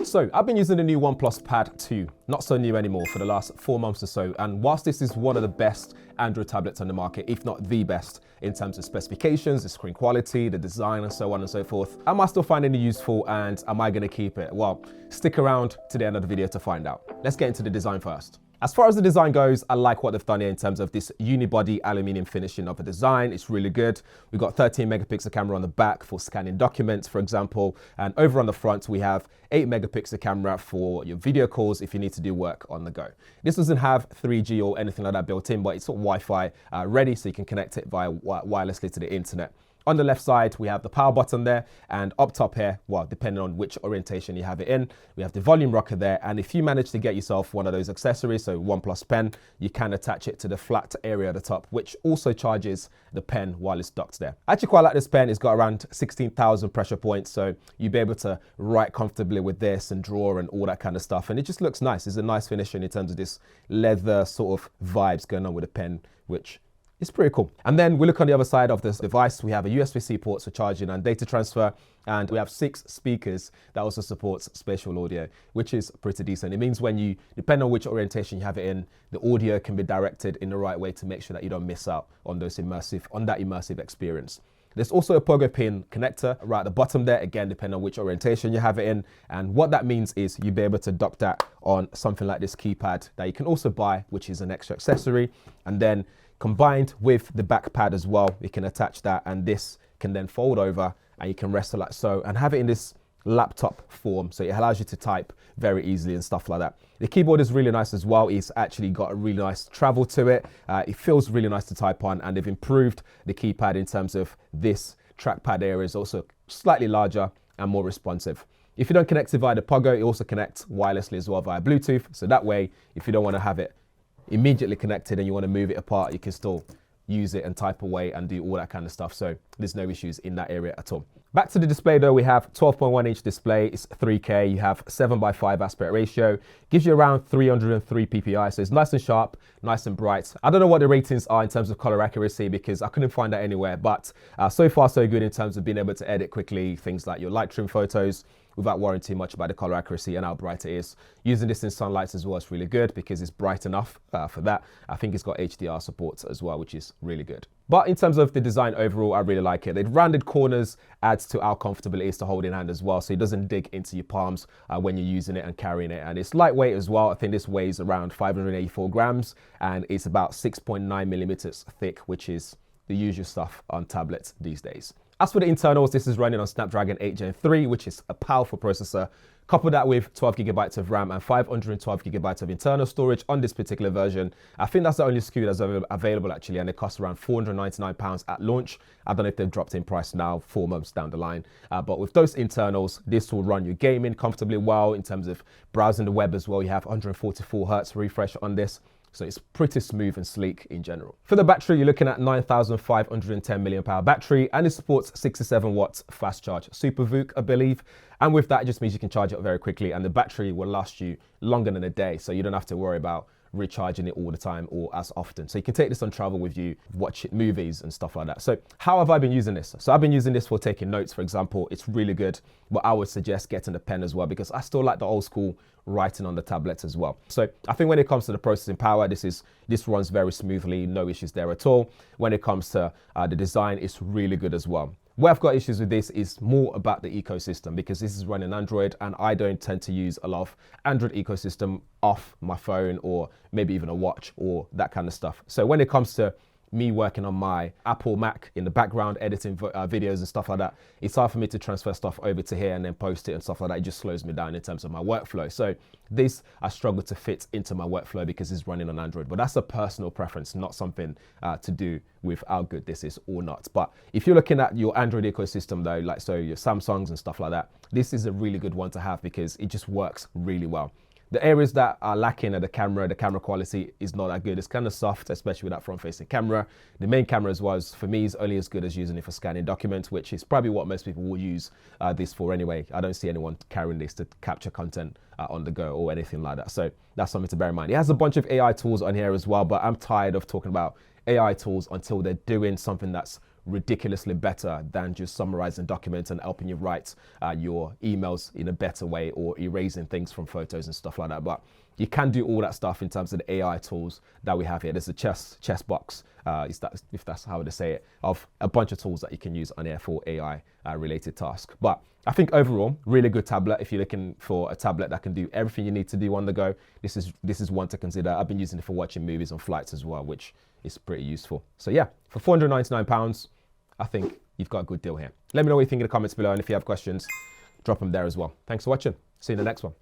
So I've been using the new OnePlus Pad 2, not so new anymore, for the last 4 months or so. And whilst this is one of the best Android tablets on the market, if not the best in terms of specifications, the screen quality, the design, and so on and so forth, am I still finding it useful and am I going to keep it? Well, stick around to the end of the video to find out. Let's get into the design first. As far as the design goes, I like what they've done here in terms of this unibody aluminium finishing of the design. It's really good. We've got 13 megapixel camera on the back for scanning documents, for example. And over on the front, we have 8 megapixel camera for your video calls if you need to do work on the go. This doesn't have 3G or anything like that built in, but it's sort of Wi-Fi ready, so you can connect it via wirelessly to the internet. On the left side, we have the power button there, and up top here, well, depending on which orientation you have it in, we have the volume rocker there. And if you manage to get yourself one of those accessories, so OnePlus Pen, you can attach it to the flat area at the top, which also charges the pen while it's docked there. I actually quite like this pen. It's got around 16,000 pressure points, so you'll be able to write comfortably with this and draw and all that kind of stuff. And it just looks nice. It's a nice finishing in terms of this leather sort of vibes going on with the pen, which it's pretty cool. And then we look on the other side of this device. We have a USB-C port for charging and data transfer. And we have 6 speakers that also supports spatial audio, which is pretty decent. It means when you, depending on which orientation you have it in, the audio can be directed in the right way to make sure that you don't miss out on that immersive experience. There's also a pogo pin connector right at the bottom there, again, depending on which orientation you have it in. And what that means is you'll be able to dock that on something like this keypad that you can also buy, which is an extra accessory. And then combined with the back pad as well, you can attach that, and this can then fold over and you can rest it like so and have it in this laptop form, so it allows you to type very easily and stuff like that. The keyboard is really nice as well. It's actually got a really nice travel to it. It feels really nice to type on, and they've improved the keypad in terms of this trackpad area is also slightly larger and more responsive. If you don't connect it via the pogo, it also connects wirelessly as well via Bluetooth, so that way if you don't want to have it immediately connected and you want to move it apart, you can still use it and type away and do all that kind of stuff. So there's no issues in that area at all. Back to the display though, we have 12.1 inch display. It's 3K. You have 7:5 aspect ratio. Gives you around 303 ppi. So it's nice and sharp, nice and bright. I don't know what the ratings are in terms of color accuracy because I couldn't find that anywhere, but so far so good in terms of being able to edit quickly things like your Lightroom photos without worrying too much about the color accuracy and how bright it is. Using this in sunlight as well is really good because it's bright enough for that. I think it's got HDR support as well, which is really good. But in terms of the design overall, I really like it. The rounded corners adds to how comfortable it is to hold in hand as well, so it doesn't dig into your palms when you're using it and carrying it. And it's lightweight as well. I think this weighs around 584 grams and it's about 6.9 millimeters thick, which is the usual stuff on tablets these days. As for the internals, this is running on Snapdragon 8 Gen 3, which is a powerful processor. Couple that with 12 gigabytes of RAM and 512 gigabytes of internal storage on this particular version. I think that's the only SKU that's available actually, and it costs around £499 at launch. I don't know if they've dropped in price now, 4 months down the line. But with those internals, this will run your gaming comfortably well in terms of browsing the web as well. You have 144 Hertz refresh on this. So it's pretty smooth and sleek in general. For the battery, you're looking at 9,510 milliamp hour battery, and it supports 67 watts fast charge SUPERVOOC, I believe. And with that, it just means you can charge it very quickly and the battery will last you longer than a day. So you don't have to worry about recharging it all the time or as often. So you can take this on travel with you, watch movies and stuff like that. So how have I been using this? So I've been using this for taking notes, for example. It's really good, but I would suggest getting the pen as well because I still like the old school writing on the tablets as well. So I think when it comes to the processing power, this runs very smoothly, no issues there at all. When it comes to the design, it's really good as well. Where I've got issues with this is more about the ecosystem because this is running Android and I don't tend to use a lot of Android ecosystem off my phone or maybe even a watch or that kind of stuff. So when it comes to me working on my Apple Mac in the background, editing videos and stuff like that, it's hard for me to transfer stuff over to here and then post it and stuff like that. It just slows me down in terms of my workflow. So this, I struggle to fit into my workflow because it's running on Android, but that's a personal preference, not something to do with how good this is or not. But if you're looking at your Android ecosystem though, like so your Samsungs and stuff like that, this is a really good one to have because it just works really well. The areas that are lacking are the camera quality is not that good. It's kind of soft, especially with that front-facing camera. The main camera as well, for me, is only as good as using it for scanning documents, which is probably what most people will use this for anyway. I don't see anyone carrying this to capture content on the go or anything like that. So that's something to bear in mind. It has a bunch of AI tools on here as well, but I'm tired of talking about AI tools until they're doing something that's ridiculously better than just summarizing documents and helping you write your emails in a better way, or erasing things from photos and stuff like that. But you can do all that stuff in terms of the AI tools that we have here. There's a chess box, if that's how to say it, of a bunch of tools that you can use on here for AI related tasks. But I think overall, really good tablet. If you're looking for a tablet that can do everything you need to do on the go, this is one to consider. I've been using it for watching movies on flights as well, which is pretty useful. So yeah, for £499, I think you've got a good deal here. Let me know what you think in the comments below, and if you have questions, drop them there as well. Thanks for watching. See you in the next one.